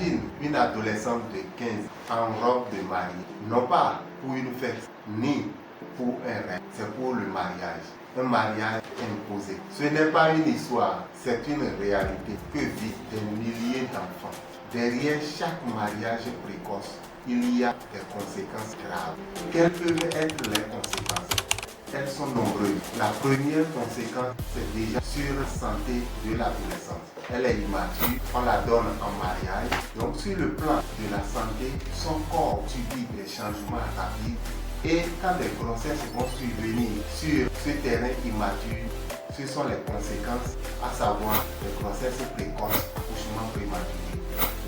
Imagine une adolescente de 15 en robe de mariée, non pas pour une fête, ni pour un rêve, c'est pour le mariage. Un mariage imposé. Ce n'est pas une histoire, c'est une réalité que vivent des milliers d'enfants. Derrière chaque mariage précoce, il y a des conséquences graves. Quelles peuvent être les conséquences? Elles sont nombreuses. La première conséquence, c'est déjà sur la santé de l'adolescente. Elle est immature, on la donne en mariage. Donc sur le plan de la santé, son corps subit des changements rapides. Et quand des grossesses vont survenir sur ce terrain immature, ce sont les conséquences, à savoir les grossesses précoces, accouchement prématuré,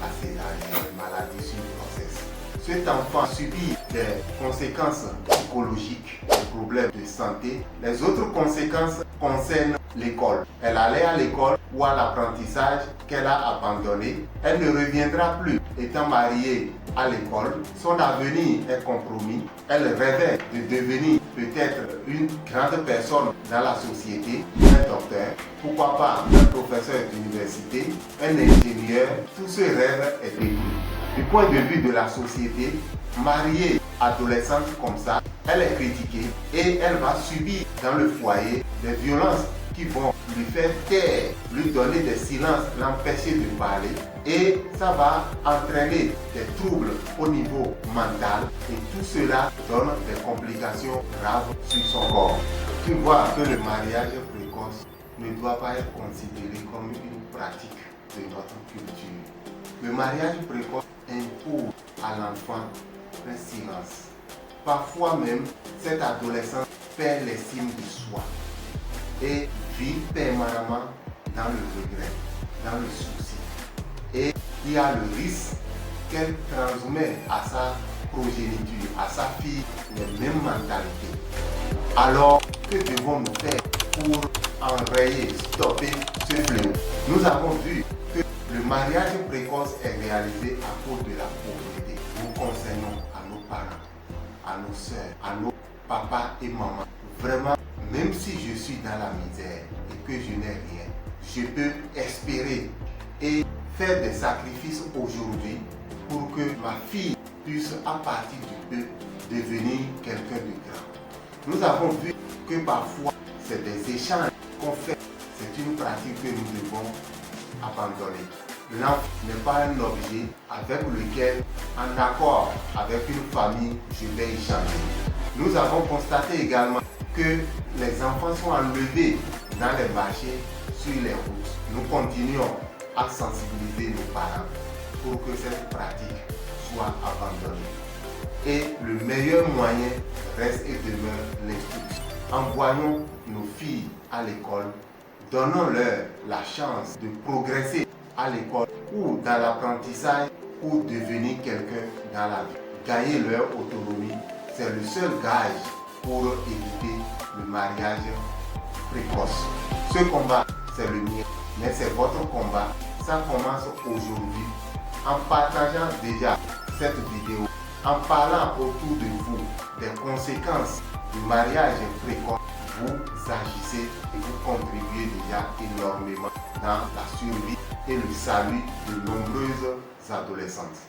la césarienne, les maladies sur grossesse. Cet enfant subit des conséquences psychologiques, des problèmes de santé. Les autres conséquences concernent l'école. Elle allait à l'école ou à l'apprentissage qu'elle a abandonné. Elle ne reviendra plus. Étant mariée à l'école, son avenir est compromis. Elle rêvait de devenir peut-être une grande personne dans la société, un docteur, pourquoi pas un professeur d'université, un ingénieur. Tout ce rêve est détruit. Du point de vue de la société, mariée adolescente comme ça, elle est critiquée et elle va subir dans le foyer des violences qui vont lui faire taire, lui donner des silences, l'empêcher de parler, et ça va entraîner des troubles au niveau mental, et tout cela donne des complications graves sur son corps. Tu vois que le mariage précoce ne doit pas être considéré comme une pratique de notre culture. Le mariage précoce impose à l'enfant un silence. Parfois même, cette adolescente perd l'estime de soi et vit permanemment dans le regret, dans le souci. Et il y a le risque qu'elle transmet à sa progéniture, à sa fille, les mêmes mentalités. Alors, que devons-nous faire pour enrayer, stopper ce fléau? Nous avons vu que le mariage précoce est réalisé à cause de la pauvreté. Nous conseillons à nos parents, à nos soeurs, à nos papas et mamans. Vraiment, même si je suis dans la misère et que je n'ai rien, je peux espérer et faire des sacrifices aujourd'hui pour que ma fille puisse, à partir du peu, devenir quelqu'un de grand. Nous avons vu que parfois, c'est des échanges qu'on fait. C'est une pratique que nous devons abandonner. L'enfant n'est pas un objet avec lequel, en accord avec une famille, je vais échanger. Nous avons constaté également que les enfants sont enlevés dans les marchés, sur les routes. Nous continuons à sensibiliser nos parents pour que cette pratique soit abandonnée. Et le meilleur moyen reste et demeure l'instruction. Envoyons nos filles à l'école, donnons-leur la chance de progresser à l'école ou dans l'apprentissage pour devenir quelqu'un dans la vie. Gagner leur autonomie, c'est le seul gage pour éviter le mariage précoce. Ce combat, c'est le mien, mais c'est votre combat. Ça commence aujourd'hui en partageant déjà cette vidéo, en parlant autour de vous des conséquences du mariage précoce. Vous agissez et vous contribuez déjà énormément dans la survie et le salut de nombreuses adolescentes.